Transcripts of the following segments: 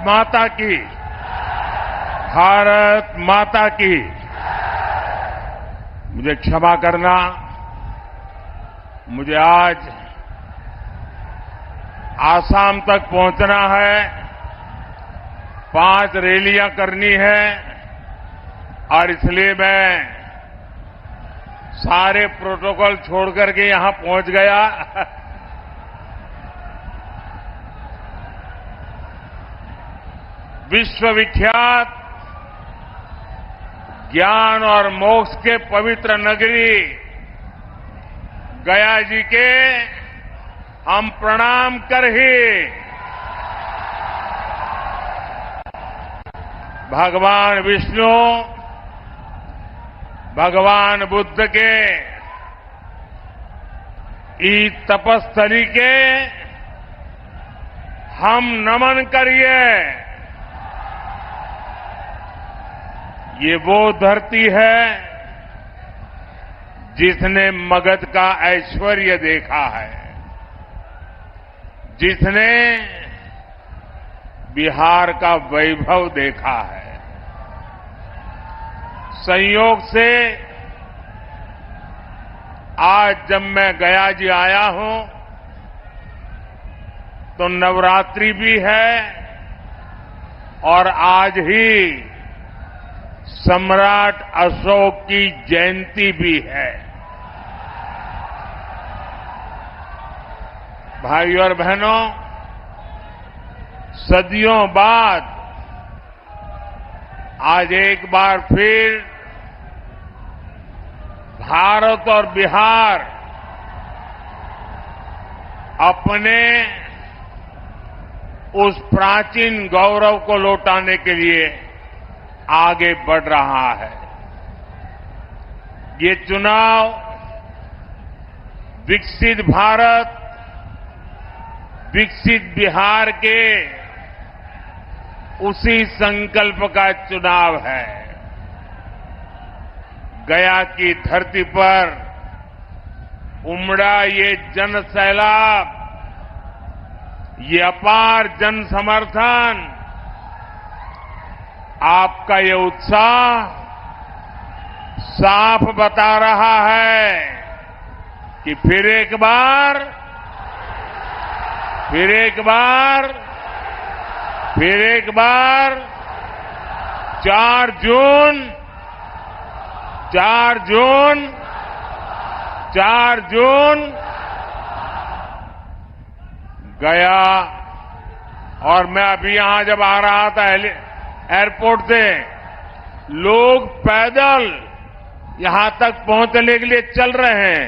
माता की, भारत माता की। मुझे क्षमा करना, मुझे आज आसाम तक पहुंचना है, 5 रैलियां करनी है और इसलिए मैं सारे प्रोटोकॉल छोड़ करके यहां पहुंच गया। विश्वविख्यात ज्ञान और मोक्ष के पवित्र नगरी गया जी के हम प्रणाम कर ही भगवान विष्णु, भगवान बुद्ध के इस तपस्थली के हम नमन करिए। ये वो धरती है जिसने मगध का ऐश्वर्य देखा है, जिसने बिहार का वैभव देखा है। संयोग से आज जब मैं गया जी आया हूं तो नवरात्रि भी है और आज ही सम्राट अशोक की जयंती भी है। भाइयों और बहनों, सदियों बाद आज एक बार फिर भारत और बिहार अपने उस प्राचीन गौरव को लौटाने के लिए आगे बढ़ रहा है। ये चुनाव विकसित भारत, विकसित बिहार के उसी संकल्प का चुनाव है। गया की धरती पर उमड़ा ये जन सैलाब, ये अपार जन समर्थन, आपका ये उत्साह साफ बता रहा है कि फिर एक बार 4 जून गया। और मैं अभी यहां जब आ रहा था एयरपोर्ट से, लोग पैदल यहां तक पहुंचने के लिए चल रहे हैं।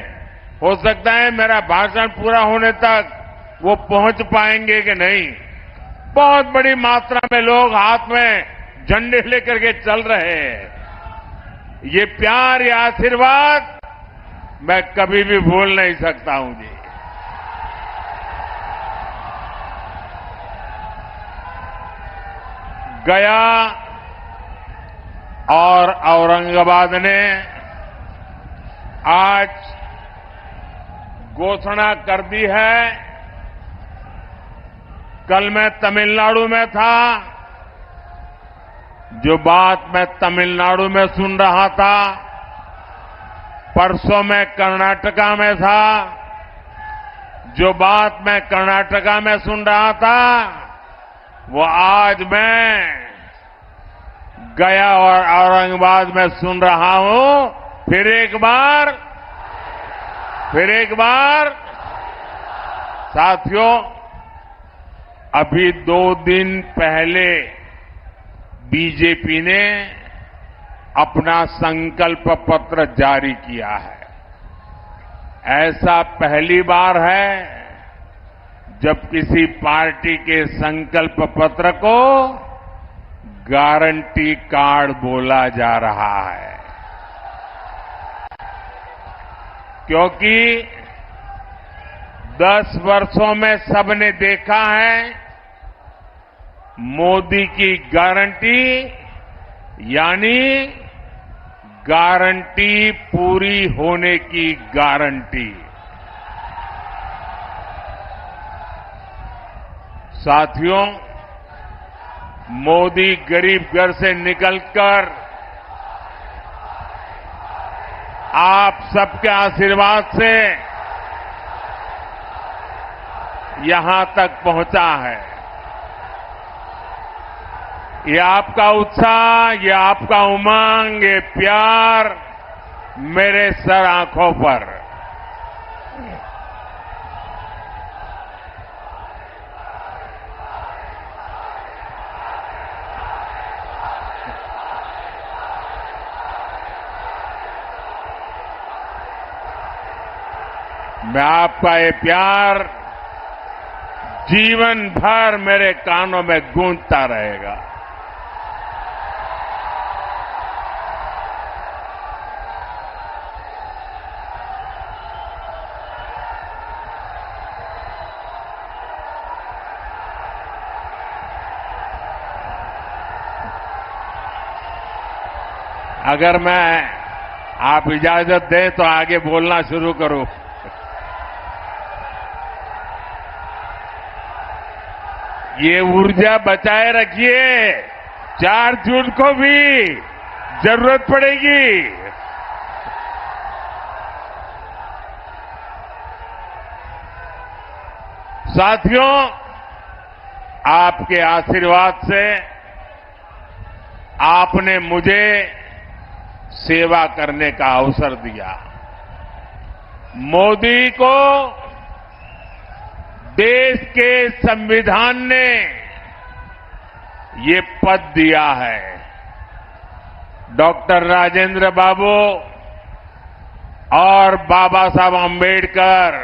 हो सकता है मेरा भाषण पूरा होने तक वो पहुंच पाएंगे कि नहीं। बहुत बड़ी मात्रा में लोग हाथ में झंडे लेकर के चल रहे हैं। ये प्यार, ये आशीर्वाद मैं कभी भी भूल नहीं सकता हूं जी। गया और औरंगाबाद ने आज घोषणा कर दी है। कल मैं तमिलनाडु में था, जो बात मैं तमिलनाडु में सुन रहा था, परसों मैं कर्नाटका में था, जो बात मैं कर्नाटका में सुन रहा था, वो आज मैं गया और औरंगाबाद में सुन रहा हूं। फिर एक बार साथियों, अभी 2 दिन पहले बीजेपी ने अपना संकल्प पत्र जारी किया है। ऐसा पहली बार है जब किसी पार्टी के संकल्प पत्र को गारंटी कार्ड बोला जा रहा है, क्योंकि 10 वर्षों में सबने देखा है मोदी की गारंटी यानी गारंटी पूरी होने की गारंटी। साथियों, मोदी गरीब घर से निकलकर आप सबके आशीर्वाद से यहां तक पहुंचा है। ये आपका उत्साह, ये आपका उमंग, ये प्यार मेरे सर आंखों पर। मैं आपका ये प्यार जीवन भर मेरे कानों में गूंजता रहेगा। अगर आप इजाजत दें तो आगे बोलना शुरू करूं। ये ऊर्जा बचाए रखिए, 4 जून को भी जरूरत पड़ेगी। साथियों, आपके आशीर्वाद से आपने मुझे सेवा करने का अवसर दिया। मोदी को देश के संविधान ने ये पद दिया है। डॉक्टर राजेंद्र बाबू और बाबा साहब अंबेडकर,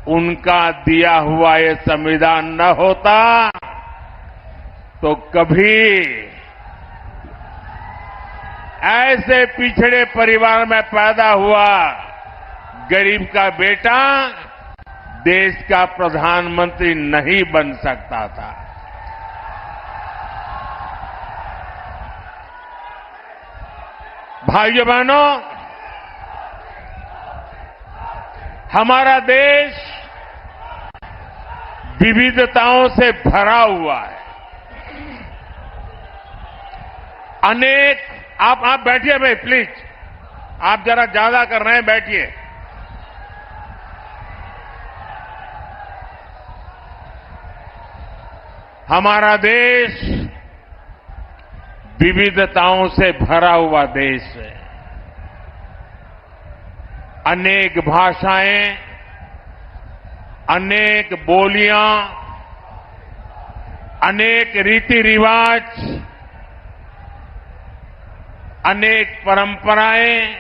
उनका दिया हुआ ये संविधान न होता तो कभी ऐसे पिछड़े परिवार में पैदा हुआ गरीब का बेटा देश का प्रधानमंत्री नहीं बन सकता था। भाइयों बहनों, हमारा देश विविधताओं से भरा हुआ है। अनेक आप बैठिए भाई, प्लीज। आप जरा ज्यादा कर रहे हैं, बैठिए। हमारा देश विविधताओं से भरा हुआ देश है। अनेक भाषाएं, अनेक बोलियां, अनेक रीति रिवाज, अनेक परंपराएं,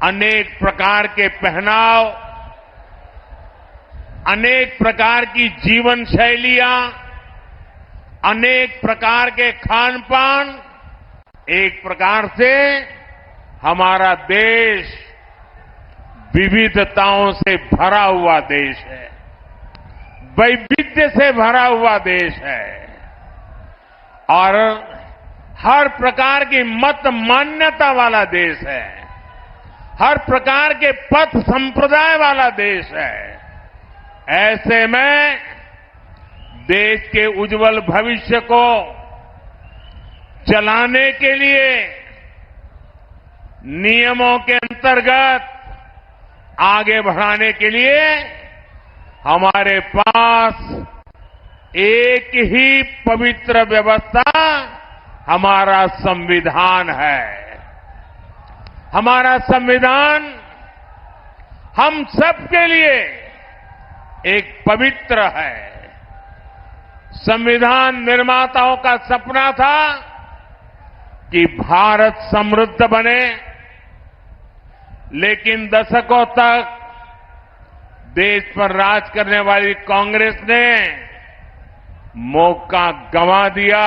अनेक प्रकार के पहनाव, अनेक प्रकार की जीवन शैलियां, अनेक प्रकार के खान पान, एक प्रकार से हमारा देश विविधताओं से भरा हुआ देश है, वैविध्य से भरा हुआ देश है और हर प्रकार की मत मान्यता वाला देश है, हर प्रकार के पथ संप्रदाय वाला देश है। ऐसे में देश के उज्जवल भविष्य को चलाने के लिए नियमों के अंतर्गत आगे बढ़ाने के लिए हमारे पास एक ही पवित्र व्यवस्था, हमारा संविधान है। हमारा संविधान हम सबके लिए एक पवित्र है। संविधान निर्माताओं का सपना था कि भारत समृद्ध बने, लेकिन दशकों तक देश पर राज करने वाली कांग्रेस ने मौका गंवा दिया,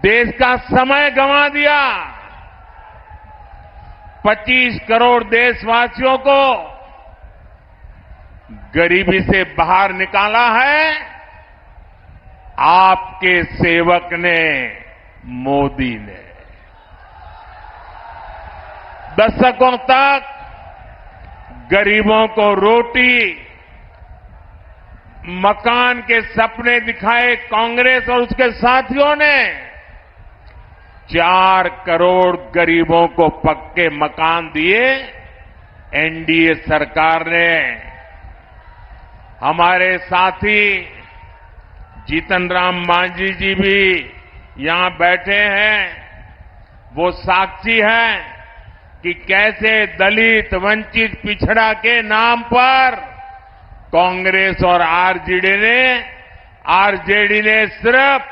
देश का समय गंवा दिया। 25 करोड़ देशवासियों को गरीबी से बाहर निकाला है आपके सेवक ने, मोदी ने। दशकों तक गरीबों को रोटी, मकान के सपने दिखाए कांग्रेस और उसके साथियों ने 4 करोड़ गरीबों को पक्के मकान दिए एनडीए सरकार ने। हमारे साथी जीतन राम मांझी जी भी यहां बैठे हैं। वो साक्षी हैं कि कैसे दलित, वंचित, पिछड़ा के नाम पर कांग्रेस और आरजेडी ने सिर्फ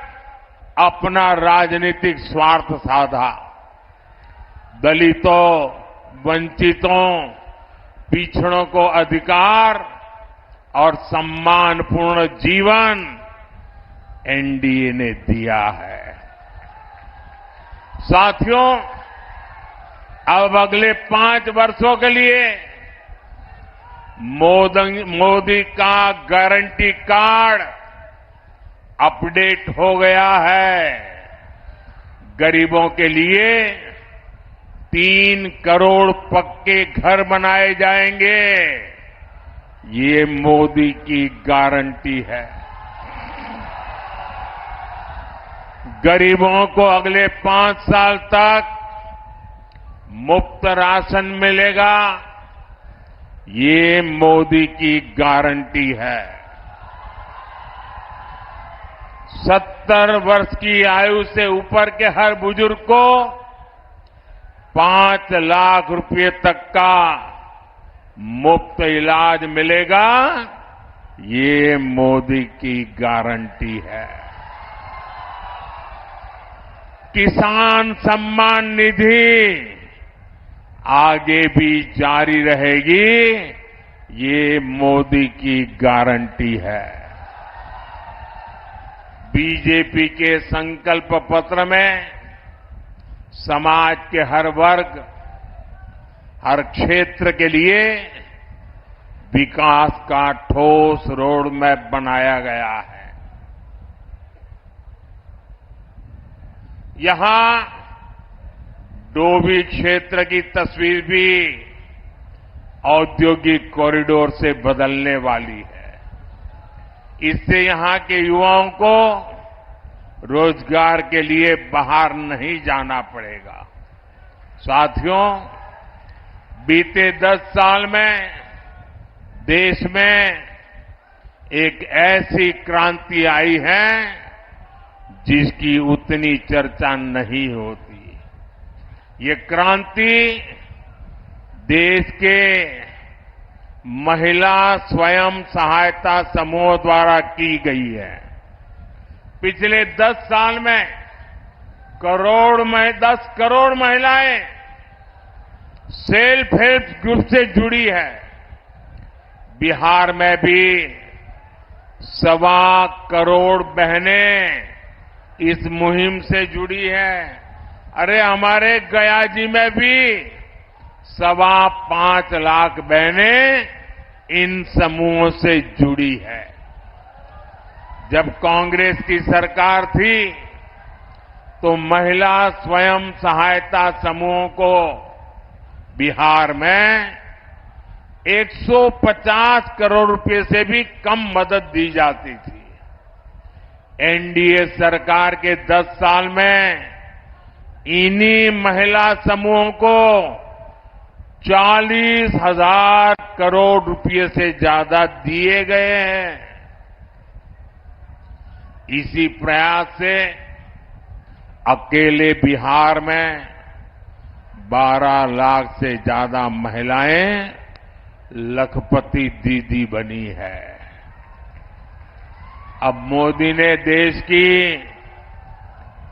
अपना राजनीतिक स्वार्थ साधा। दलितों, वंचितों, पिछड़ों को अधिकार और सम्मानपूर्ण जीवन एनडीए ने दिया है। साथियों, अब अगले 5 वर्षों के लिए मोदी का गारंटी कार्ड अपडेट हो गया है। गरीबों के लिए 3 करोड़ पक्के घर बनाए जाएंगे। ये मोदी की गारंटी है। गरीबों को अगले 5 साल तक मुफ्त राशन मिलेगा। ये मोदी की गारंटी है। 70 वर्ष की आयु से ऊपर के हर बुजुर्ग को 5 लाख रुपए तक का मुफ्त इलाज मिलेगा। ये मोदी की गारंटी है। किसान सम्मान निधि आगे भी जारी रहेगी। ये मोदी की गारंटी है। बीजेपी के संकल्प पत्र में समाज के हर वर्ग, हर क्षेत्र के लिए विकास का ठोस रोड मैप बनाया गया है। यहां डोभी क्षेत्र की तस्वीर भी औद्योगिक कॉरिडोर से बदलने वाली है। इससे यहां के युवाओं को रोजगार के लिए बाहर नहीं जाना पड़ेगा। साथियों, बीते 10 साल में देश में एक ऐसी क्रांति आई है जिसकी उतनी चर्चा नहीं होती। ये क्रांति देश के महिला स्वयं सहायता समूह द्वारा की गई है। पिछले 10 साल में 10 करोड़ महिलाएं सेल्फ हेल्प ग्रुप से जुड़ी है। बिहार में भी 1.25 करोड़ बहनें इस मुहिम से जुड़ी है। अरे हमारे गया जी में भी 5.25 लाख बहनें इन समूहों से जुड़ी है। जब कांग्रेस की सरकार थी तो महिला स्वयं सहायता समूहों को बिहार में 150 करोड़ रुपए से भी कम मदद दी जाती थी। एनडीए सरकार के 10 साल में इन्हीं महिला समूहों को 40,000 करोड़ रुपए से ज्यादा दिए गए हैं। इसी प्रयास से अकेले बिहार में 12 लाख से ज्यादा महिलाएं लखपति दीदी बनी है। अब मोदी ने देश की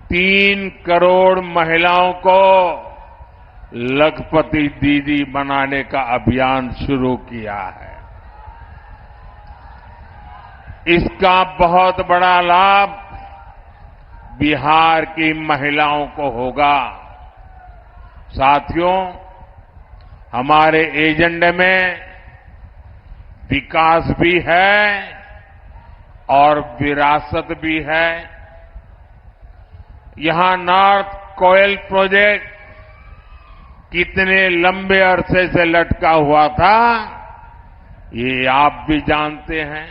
3 करोड़ महिलाओं को लखपति दीदी बनाने का अभियान शुरू किया है। इसका बहुत बड़ा लाभ बिहार की महिलाओं को होगा। साथियों, हमारे एजेंडे में विकास भी है और विरासत भी है। यहां नॉर्थ कोयल प्रोजेक्ट कितने लंबे अरसे से लटका हुआ था, ये आप भी जानते हैं।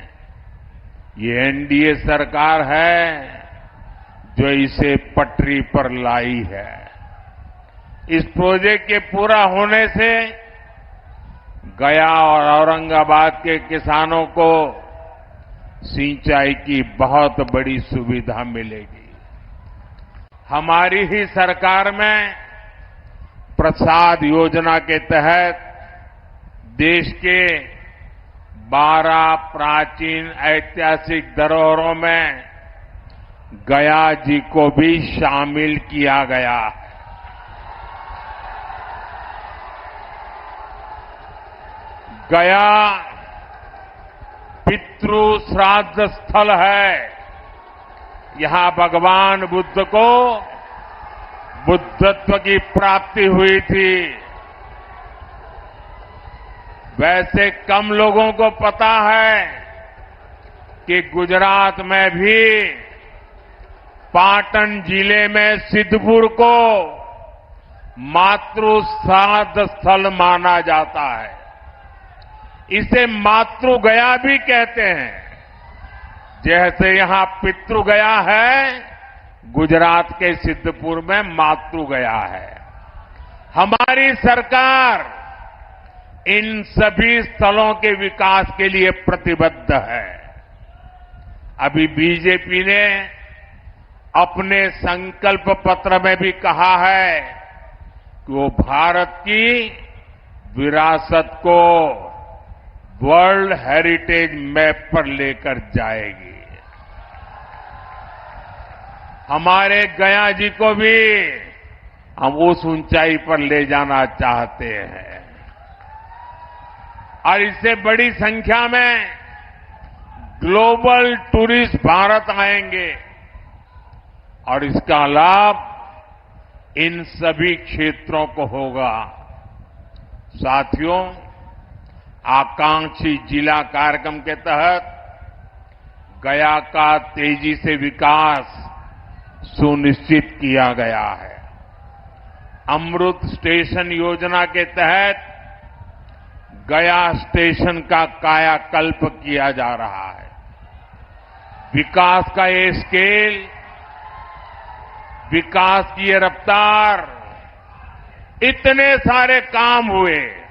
ये एनडीए सरकार है जो इसे पटरी पर लाई है। इस प्रोजेक्ट के पूरा होने से गया और औरंगाबाद के किसानों को सिंचाई की बहुत बड़ी सुविधा मिलेगी। हमारी ही सरकार में प्रसाद योजना के तहत देश के 12 प्राचीन ऐतिहासिक धरोहरों में गया जी को भी शामिल किया गया है। गया पितृ श्राद्ध स्थल है। यहां भगवान बुद्ध को बुद्धत्व की प्राप्ति हुई थी। वैसे कम लोगों को पता है कि गुजरात में भी पाटन जिले में सिद्धपुर को मातृ श्राद्ध स्थल माना जाता है। इसे मातृ गया भी कहते हैं। जैसे यहां पितृ गया है, गुजरात के सिद्धपुर में मातृ गया है। हमारी सरकार इन सभी स्थलों के विकास के लिए प्रतिबद्ध है। अभी बीजेपी ने अपने संकल्प पत्र में भी कहा है कि वो भारत की विरासत को वर्ल्ड हेरिटेज मैप पर लेकर जाएगी। हमारे गया जी को भी हम उस ऊंचाई पर ले जाना चाहते हैं और इससे बड़ी संख्या में ग्लोबल टूरिस्ट भारत आएंगे और इसका लाभ इन सभी क्षेत्रों को होगा। साथियों, आकांक्षी जिला कार्यक्रम के तहत गया का तेजी से विकास सुनिश्चित किया गया है। अमृत स्टेशन योजना के तहत गया स्टेशन का कायाकल्प किया जा रहा है। विकास का ये स्केल, विकास की ये रफ्तार, इतने सारे काम हुए,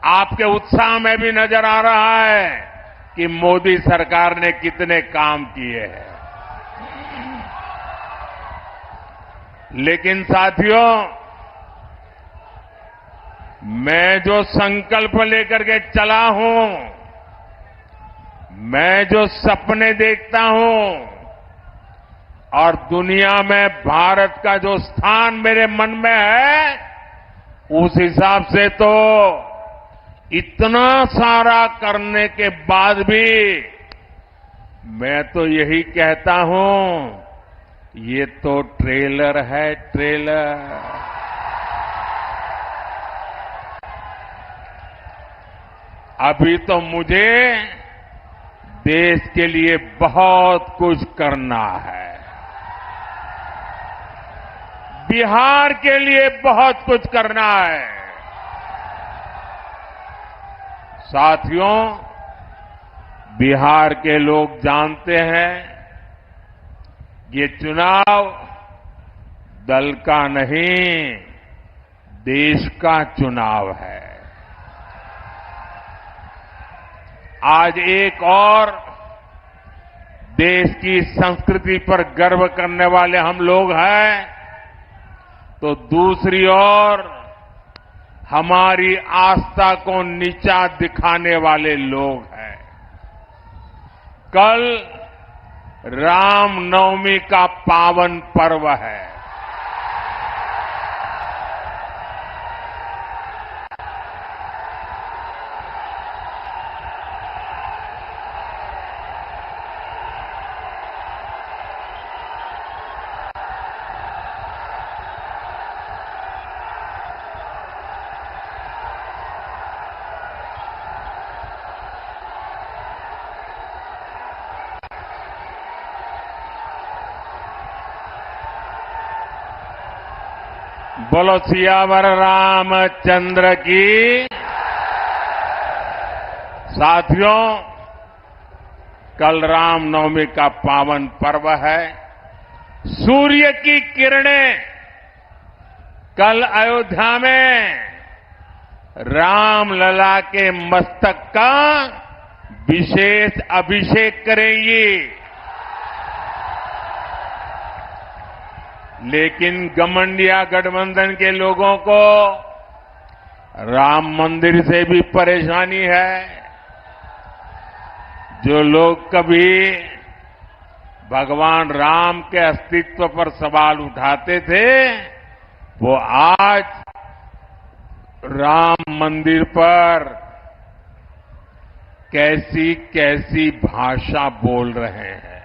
आपके उत्साह में भी नजर आ रहा है कि मोदी सरकार ने कितने काम किए हैं। लेकिन साथियों, मैं जो संकल्प लेकर के चला हूं, मैं जो सपने देखता हूं और दुनिया में भारत का जो स्थान मेरे मन में है, उस हिसाब से तो इतना सारा करने के बाद भी मैं तो यही कहता हूं, ये तो ट्रेलर है, ट्रेलर। अभी तो मुझे देश के लिए बहुत कुछ करना है। बिहार के लिए बहुत कुछ करना है। साथियों, बिहार के लोग जानते हैं, ये चुनाव दल का नहीं, देश का चुनाव है। आज एक और देश की संस्कृति पर गर्व करने वाले हम लोग हैं, तो दूसरी ओर हमारी आस्था को नीचा दिखाने वाले लोग हैं। कल रामनवमी का पावन पर्व है। बोलो सियावर रामचंद्र की। साथियों, कल रामनवमी का पावन पर्व है। सूर्य की किरणें कल अयोध्या में रामलला के मस्तक का विशेष अभिषेक करेंगी। लेकिन गठबंधन गठबंधन के लोगों को राम मंदिर से भी परेशानी है। जो लोग कभी भगवान राम के अस्तित्व पर सवाल उठाते थे, वो आज राम मंदिर पर कैसी कैसी भाषा बोल रहे हैं।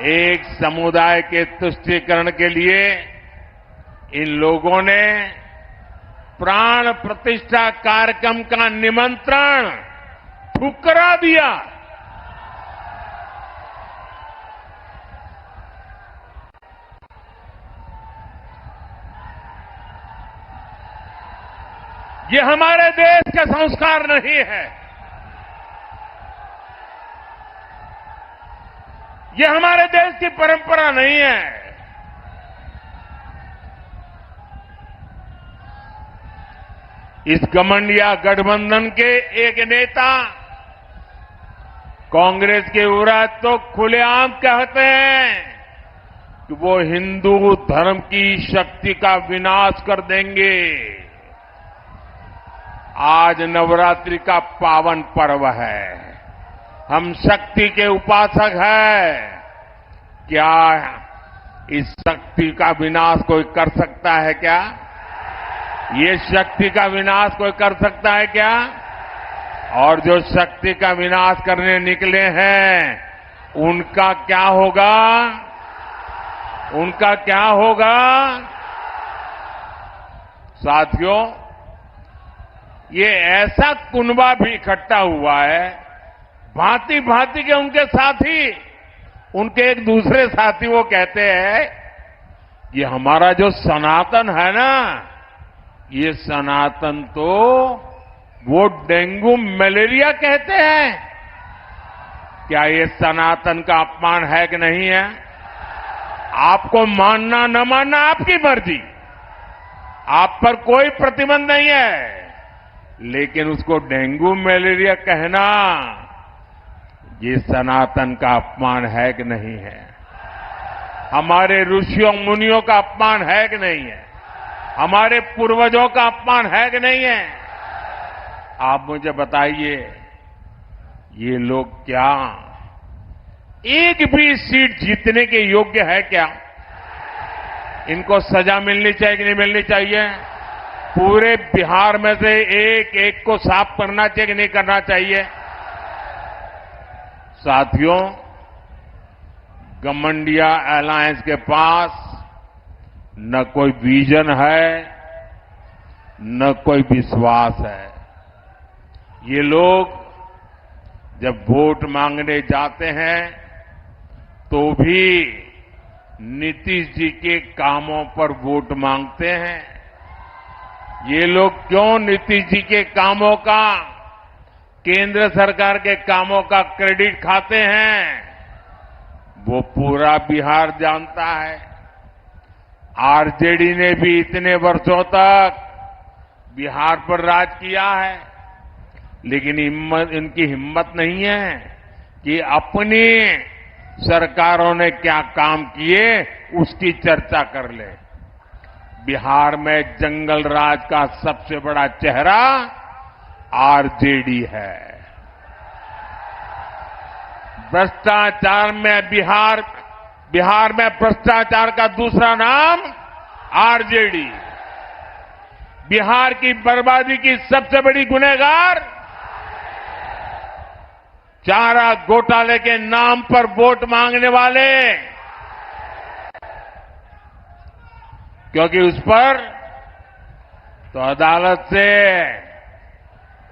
एक समुदाय के तुष्टीकरण के लिए इन लोगों ने प्राण प्रतिष्ठा कार्यक्रम का निमंत्रण ठुकरा दिया। ये हमारे देश का संस्कार नहीं है। ये हमारे देश की परंपरा नहीं है। इस गठबंधन गठबंधन के एक नेता कांग्रेस के विरोध तो खुलेआम कहते हैं कि वो हिंदू धर्म की शक्ति का विनाश कर देंगे। आज नवरात्रि का पावन पर्व है। हम शक्ति के उपासक हैं। क्या इस शक्ति का विनाश कोई कर सकता है क्या? ये शक्ति का विनाश कोई कर सकता है क्या? और जो शक्ति का विनाश करने निकले हैं, उनका क्या होगा? उनका क्या होगा? साथियों, ये ऐसा कुनबा भी इकट्ठा हुआ है, भांति भांति के उनके साथी, उनके एक दूसरे साथी वो कहते हैं, ये हमारा जो सनातन है ना, ये सनातन तो वो डेंगू मलेरिया कहते हैं। क्या ये सनातन का अपमान है कि नहीं है? आपको मानना न मानना आपकी मर्जी, आप पर कोई प्रतिबंध नहीं है। लेकिन उसको डेंगू मलेरिया कहना, ये सनातन का अपमान है कि नहीं है? हमारे ऋषियों मुनियों का अपमान है कि नहीं है? हमारे पूर्वजों का अपमान है कि नहीं है? आप मुझे बताइए, ये लोग क्या एक भी सीट जीतने के योग्य है क्या? इनको सजा मिलनी चाहिए कि नहीं मिलनी चाहिए? पूरे बिहार में से एक एक को साफ करना चाहिए कि नहीं करना चाहिए? साथियों, गठबंधन अलायंस के पास न कोई विजन है, न कोई विश्वास है। ये लोग जब वोट मांगने जाते हैं तो भी नीतीश जी के कामों पर वोट मांगते हैं। ये लोग क्यों नीतीश जी के कामों का, केंद्र सरकार के कामों का क्रेडिट खाते हैं? वो पूरा बिहार जानता है। आरजेडी ने भी इतने वर्षों तक बिहार पर राज किया है, लेकिन इनकी हिम्मत नहीं है कि अपनी सरकारों ने क्या काम किए उसकी चर्चा कर ले। बिहार में जंगल राज का सबसे बड़ा चेहरा आरजेडी है। भ्रष्टाचार में बिहार में भ्रष्टाचार का दूसरा नाम आरजेडी। बिहार की बर्बादी की सबसे बड़ी गुनहगार चारा घोटाले के नाम पर वोट मांगने वाले, क्योंकि उस पर तो अदालत से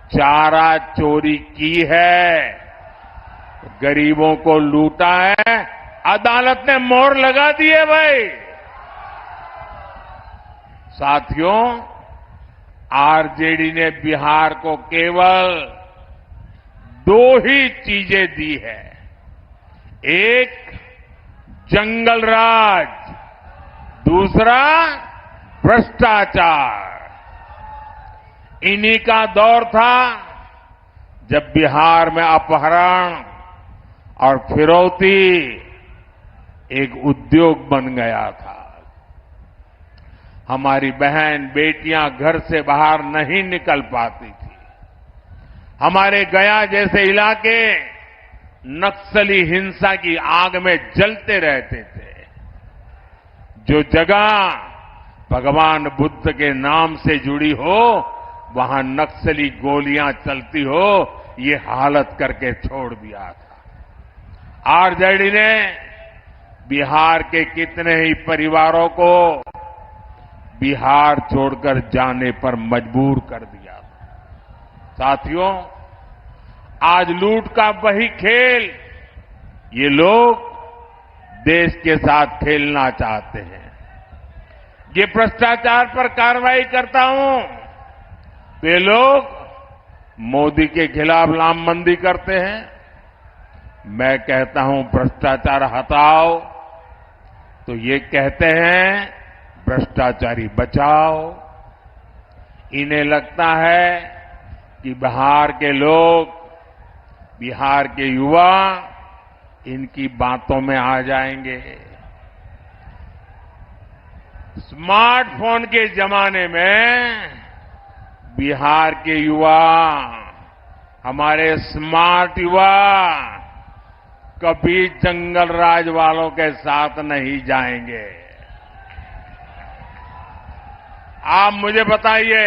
चारा चोरी की है, गरीबों को लूटा है, अदालत ने मोहर लगा दी है भाई। साथियों, आरजेडी ने बिहार को केवल दो ही चीजें दी है। एक जंगल राज, दूसरा भ्रष्टाचार। इन्हीं का दौर था जब बिहार में अपहरण और फिरौती एक उद्योग बन गया था। हमारी बहन बेटियां घर से बाहर नहीं निकल पाती थी। हमारे गया जैसे इलाके नक्सली हिंसा की आग में जलते रहते थे। जो जगह भगवान बुद्ध के नाम से जुड़ी हो, वहां नक्सली गोलियां चलती हो, ये हालत करके छोड़ दिया था। आरजेडी ने बिहार के कितने ही परिवारों को बिहार छोड़कर जाने पर मजबूर कर दिया था। साथियों, आज लूट का वही खेल ये लोग देश के साथ खेलना चाहते हैं। ये भ्रष्टाचार पर कार्रवाई करता हूं तो ये लोग मोदी के खिलाफ लामबंदी करते हैं। मैं कहता हूं भ्रष्टाचार हटाओ तो ये कहते हैं भ्रष्टाचारी बचाओ। इन्हें लगता है कि बिहार के लोग, बिहार के युवा इनकी बातों में आ जाएंगे। स्मार्टफोन के जमाने में बिहार के युवा, हमारे स्मार्ट युवा कभी जंगल राज वालों के साथ नहीं जाएंगे। आप मुझे बताइए,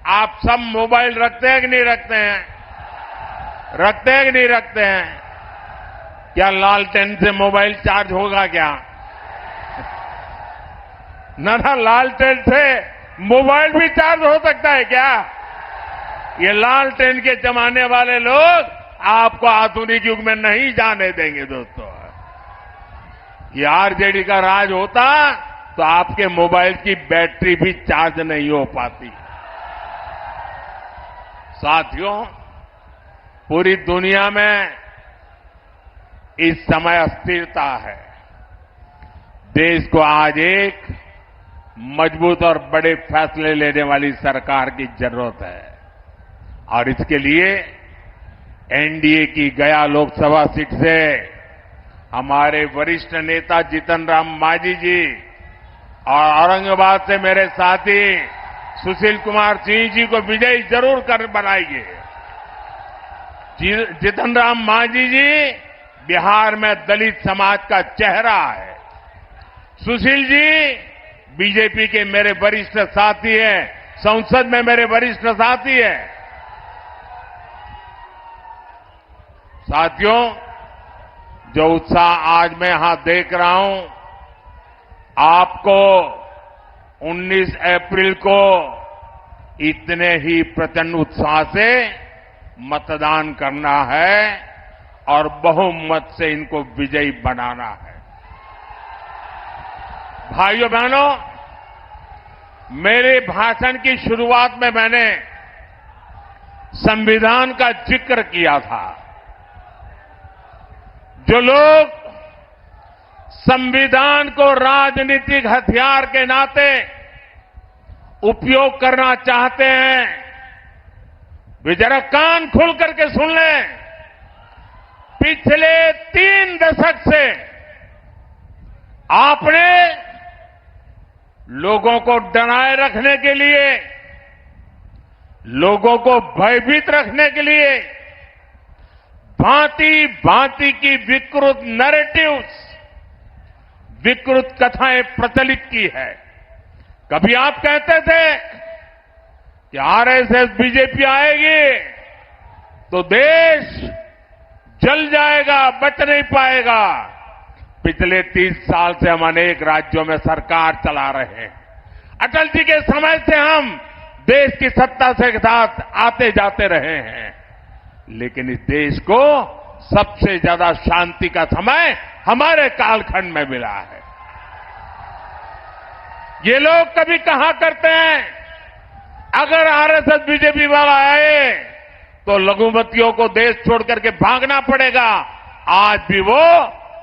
आप सब मोबाइल रखते हैं कि नहीं रखते हैं? रखते हैं कि नहीं रखते हैं? क्या लालटेन से मोबाइल चार्ज होगा क्या? ना लालटेन से मोबाइल भी चार्ज हो सकता है क्या? ये लालटेन के जमाने वाले लोग आपको आधुनिक युग में नहीं जाने देंगे दोस्तों। ये आरजेडी का राज होता तो आपके मोबाइल की बैटरी भी चार्ज नहीं हो पाती। साथियों, पूरी दुनिया में इस समय अस्थिरता है। देश को आज एक मजबूत और बड़े फैसले लेने वाली सरकार की जरूरत है और इसके लिए एनडीए की गया लोकसभा सीट से हमारे वरिष्ठ नेता जीतन राम मांझी जी और औरंगाबाद से मेरे साथी सुशील कुमार सिंह जी को विजयी जरूर कर बनाएंगे। जीतन राम मांझी जी बिहार में दलित समाज का चेहरा है। सुशील जी बीजेपी के मेरे वरिष्ठ साथी हैं, संसद में मेरे वरिष्ठ साथी हैं। साथियों, जो उत्साह आज मैं यहां देख रहा हूं, आपको 19 अप्रैल को इतने ही प्रचंड उत्साह से मतदान करना है और बहुमत से इनको विजयी बनाना है। भाइयों बहनों, मेरे भाषण की शुरुआत में मैंने संविधान का जिक्र किया था। जो लोग संविधान को राजनीतिक हथियार के नाते उपयोग करना चाहते हैं, वे जरा कान खोल करके सुन लें। पिछले 3 दशक से आपने लोगों को डराए रखने के लिए, लोगों को भयभीत रखने के लिए भांति भांति की विकृत नैरेटिव्स, विकृत कथाएं प्रचलित की है। कभी आप कहते थे कि आरएसएस बीजेपी आएगी तो देश जल जाएगा, बच नहीं पाएगा। पिछले 30 साल से हम अनेक राज्यों में सरकार चला रहे हैं। अटल जी के समय से हम देश की सत्ता से साथ आते जाते रहे हैं, लेकिन इस देश को सबसे ज्यादा शांति का समय हमारे कालखंड में मिला है। ये लोग कभी कहा करते हैं, अगर आरएसएस बीजेपी वाला आए तो लघुमतियों को देश छोड़ करके भागना पड़ेगा। आज भी वो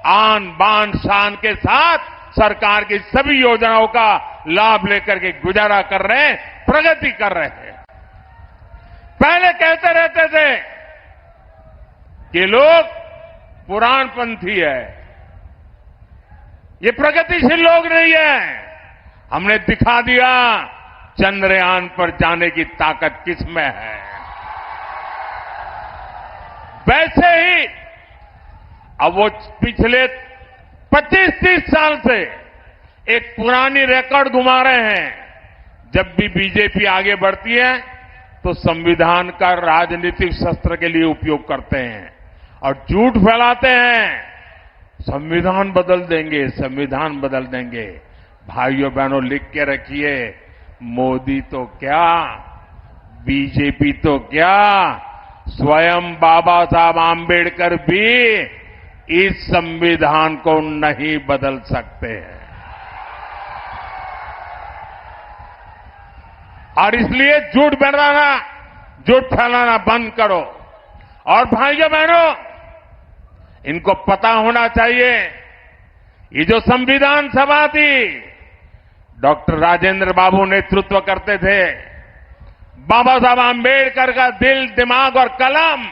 आन बान शान के साथ सरकार की सभी योजनाओं का लाभ लेकर के गुजारा कर रहे हैं, प्रगति कर रहे हैं। पहले कहते रहते थे कि लोग पुराणपंथी है, ये प्रगतिशील लोग नहीं है। हमने दिखा दिया चंद्रयान पर जाने की ताकत किसमें है। वैसे ही अब वो पिछले 25-30 साल से एक पुरानी रिकॉर्ड घुमा रहे हैं। जब भी बीजेपी आगे बढ़ती है तो संविधान का राजनीतिक शस्त्र के लिए उपयोग करते हैं और झूठ फैलाते हैं, संविधान बदल देंगे, संविधान बदल देंगे। भाइयों बहनों, लिख के रखिए, मोदी तो क्या, बीजेपी तो क्या, स्वयं बाबा साहब आंबेडकर भी इस संविधान को नहीं बदल सकते हैं। और इसलिए झूठ फैलाना बंद करो। और भाइयों बहनों, इनको पता होना चाहिए, ये जो संविधान सभा थी, डॉक्टर राजेंद्र बाबू नेतृत्व करते थे। बाबा साहब आंबेडकर का दिल, दिमाग और कलम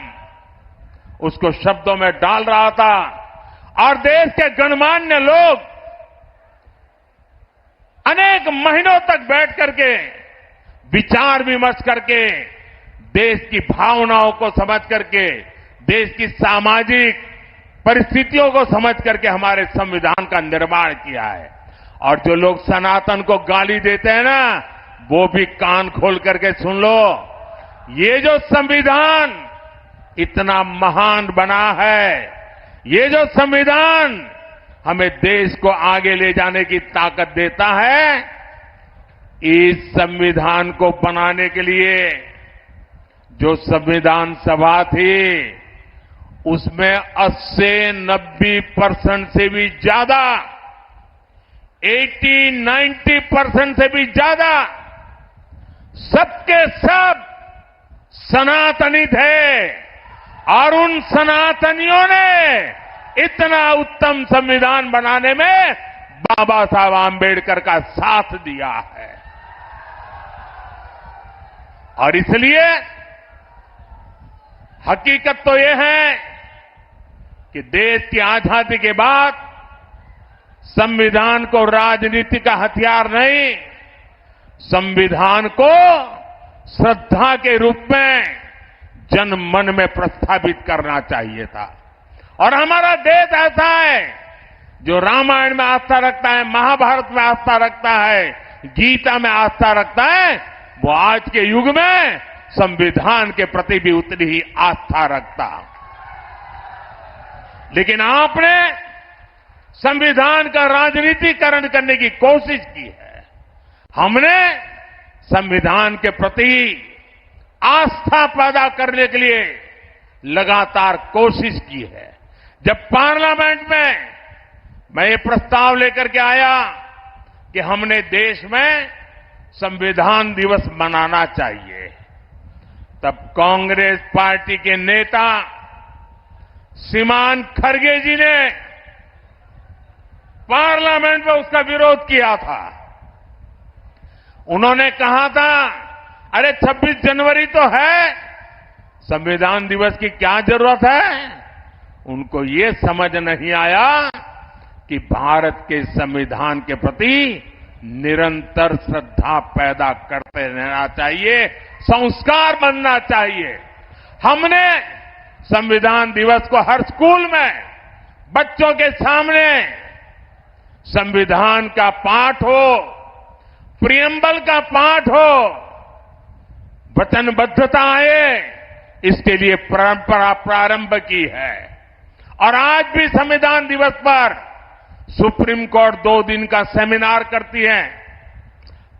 उसको शब्दों में डाल रहा था और देश के गणमान्य लोग अनेक महीनों तक बैठ करके विचार विमर्श करके देश की भावनाओं को समझ करके, देश की सामाजिक परिस्थितियों को समझ करके हमारे संविधान का निर्माण किया है। और जो लोग सनातन को गाली देते हैं ना, वो भी कान खोल करके सुन लो। ये जो संविधान इतना महान बना है, ये जो संविधान हमें देश को आगे ले जाने की ताकत देता है, इस संविधान को बनाने के लिए जो संविधान सभा थी, उसमें 80-90% से भी ज्यादा, 80-90% से भी ज्यादा सबके सब सनातनी थे। और उन सनातनियों ने इतना उत्तम संविधान बनाने में बाबा साहब आंबेडकर का साथ दिया है। और इसलिए हकीकत तो यह है कि देश की आजादी के बाद संविधान को राजनीति का हथियार नहीं, संविधान को श्रद्धा के रूप में जन मन में प्रस्थापित करना चाहिए था। और हमारा देश ऐसा है जो रामायण में आस्था रखता है, महाभारत में आस्था रखता है, गीता में आस्था रखता है, वो आज के युग में संविधान के प्रति भी उतनी ही आस्था रखता। लेकिन आपने संविधान का राजनीतिकरण करने की कोशिश की है। हमने संविधान के प्रति आस्था पैदा करने के लिए लगातार कोशिश की है। जब पार्लियामेंट में मैं ये प्रस्ताव लेकर के आया कि हमने देश में संविधान दिवस मनाना चाहिए, तब कांग्रेस पार्टी के नेता श्रीमान खड़गे जी ने पार्लियामेंट में उसका विरोध किया था। उन्होंने कहा था, अरे 26 जनवरी तो है, संविधान दिवस की क्या जरूरत है। उनको ये समझ नहीं आया कि भारत के संविधान के प्रति निरंतर श्रद्धा पैदा करते रहना चाहिए, संस्कार बनना चाहिए। हमने संविधान दिवस को हर स्कूल में बच्चों के सामने संविधान का पाठ हो, प्रियम्बल का पाठ हो, वचनबद्धता आए, इसके लिए परंपरा प्रारंभ की है। और आज भी संविधान दिवस पर सुप्रीम कोर्ट 2 दिन का सेमिनार करती है,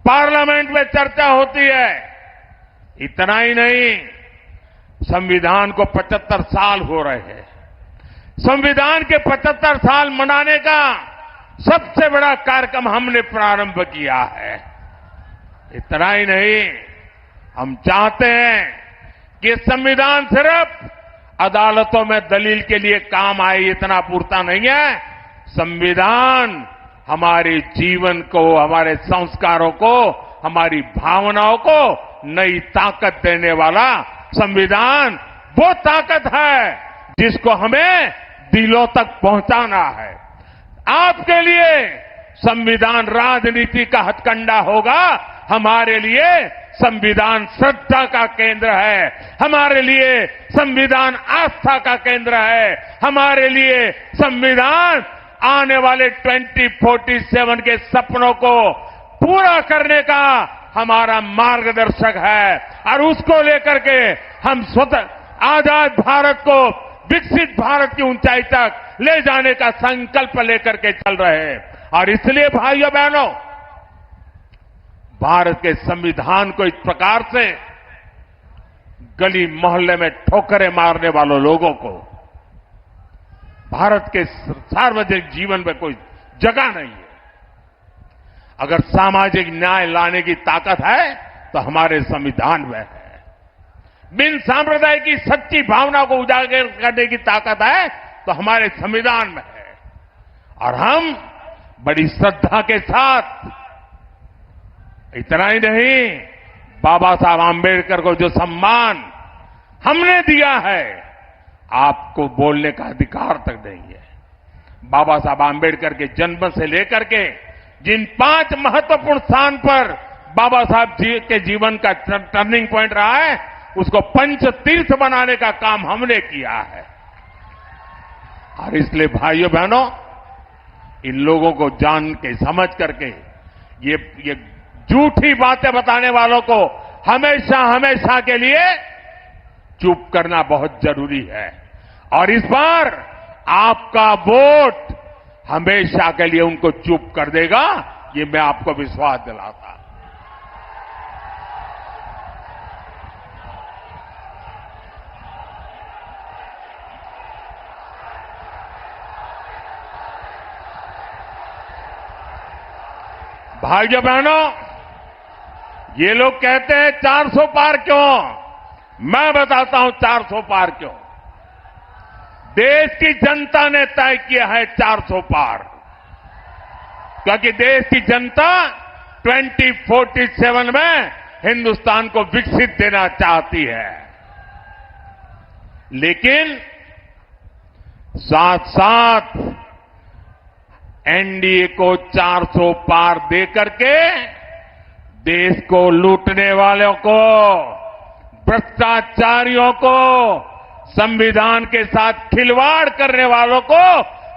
पार्लियामेंट में चर्चा होती है। इतना ही नहीं, संविधान को 75 साल हो रहे हैं। संविधान के 75 साल मनाने का सबसे बड़ा कार्यक्रम हमने प्रारंभ किया है। इतना ही नहीं, हम चाहते हैं कि संविधान सिर्फ अदालतों में दलील के लिए काम आए इतना पूरता नहीं है। संविधान हमारे जीवन को, हमारे संस्कारों को, हमारी भावनाओं को नई ताकत देने वाला संविधान वो ताकत है जिसको हमें दिलों तक पहुंचाना है। आपके लिए संविधान राजनीति का हथकंडा होगा, हमारे लिए संविधान श्रद्धा का केंद्र है, हमारे लिए संविधान आस्था का केंद्र है, हमारे लिए संविधान आने वाले 2047 के सपनों को पूरा करने का हमारा मार्गदर्शक है। और उसको लेकर के हम स्वतः आजाद भारत को विकसित भारत की ऊंचाई तक ले जाने का संकल्प लेकर के चल रहे हैं। और इसलिए भाइयों बहनों, भारत के संविधान को इस प्रकार से गली मोहल्ले में ठोकरें मारने वालों लोगों को भारत के सार्वजनिक जीवन में कोई जगह नहीं है। अगर सामाजिक न्याय लाने की ताकत है तो हमारे संविधान में है। बिन सांप्रदाय की सच्ची भावना को उजागर करने की ताकत है तो हमारे संविधान में है। और हम बड़ी श्रद्धा के साथ, इतना ही नहीं, बाबा साहब आंबेडकर को जो सम्मान हमने दिया है, आपको बोलने का अधिकार तक नहीं है। बाबा साहब आंबेडकर के जन्म से लेकर के जिन 5 महत्वपूर्ण स्थान पर बाबा साहब जी के जीवन का टर्निंग पॉइंट रहा है, उसको पंच तीर्थ बनाने का काम हमने किया है। और इसलिए भाइयों बहनों, इन लोगों को जान के समझ करके ये झूठी बातें बताने वालों को हमेशा हमेशा के लिए चुप करना बहुत जरूरी है। और इस बार आपका वोट हमेशा के लिए उनको चुप कर देगा, ये मैं आपको विश्वास दिलाता हूं। भाइयों बहनों, ये लोग कहते हैं 400 पार क्यों? मैं बताता हूं 400 पार क्यों। देश की जनता ने तय किया है 400 पार, क्योंकि देश की जनता 2047 में हिंदुस्तान को विकसित देना चाहती है। लेकिन साथ साथ एनडीए को 400 पार दे करके देश को लूटने वालों को, भ्रष्टाचारियों को, संविधान के साथ खिलवाड़ करने वालों को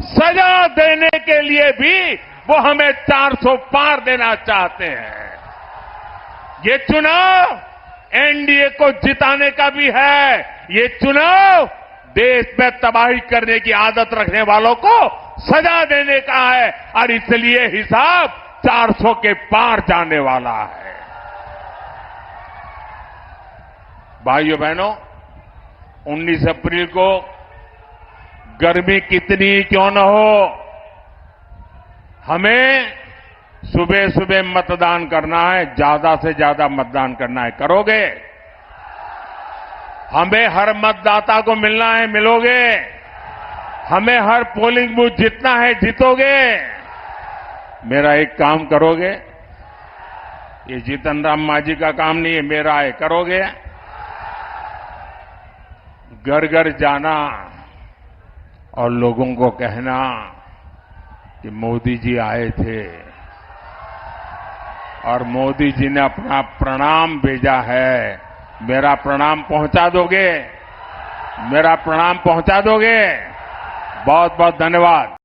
सजा देने के लिए भी वो हमें 400 पार देना चाहते हैं। ये चुनाव एनडीए को जिताने का भी है। ये चुनाव देश में तबाही करने की आदत रखने वालों को सजा देने का है। और इसलिए हिसाब 400 के पार जाने वाला है। भाइयों बहनों, 19 अप्रैल को गर्मी कितनी क्यों न हो, हमें सुबह सुबह मतदान करना है, ज्यादा से ज्यादा मतदान करना है। करोगे? हमें हर मतदाता को मिलना है, मिलोगे? हमें हर पोलिंग बूथ जीतना है, जीतोगे? मेरा एक काम करोगे? ये जीतन राम मांझी का काम नहीं है, मेरा है, करोगे? घर घर जाना और लोगों को कहना कि मोदी जी आए थे और मोदी जी ने अपना प्रणाम भेजा है। मेरा प्रणाम पहुंचा दोगे? मेरा प्रणाम पहुंचा दोगे? बहुत बहुत धन्यवाद।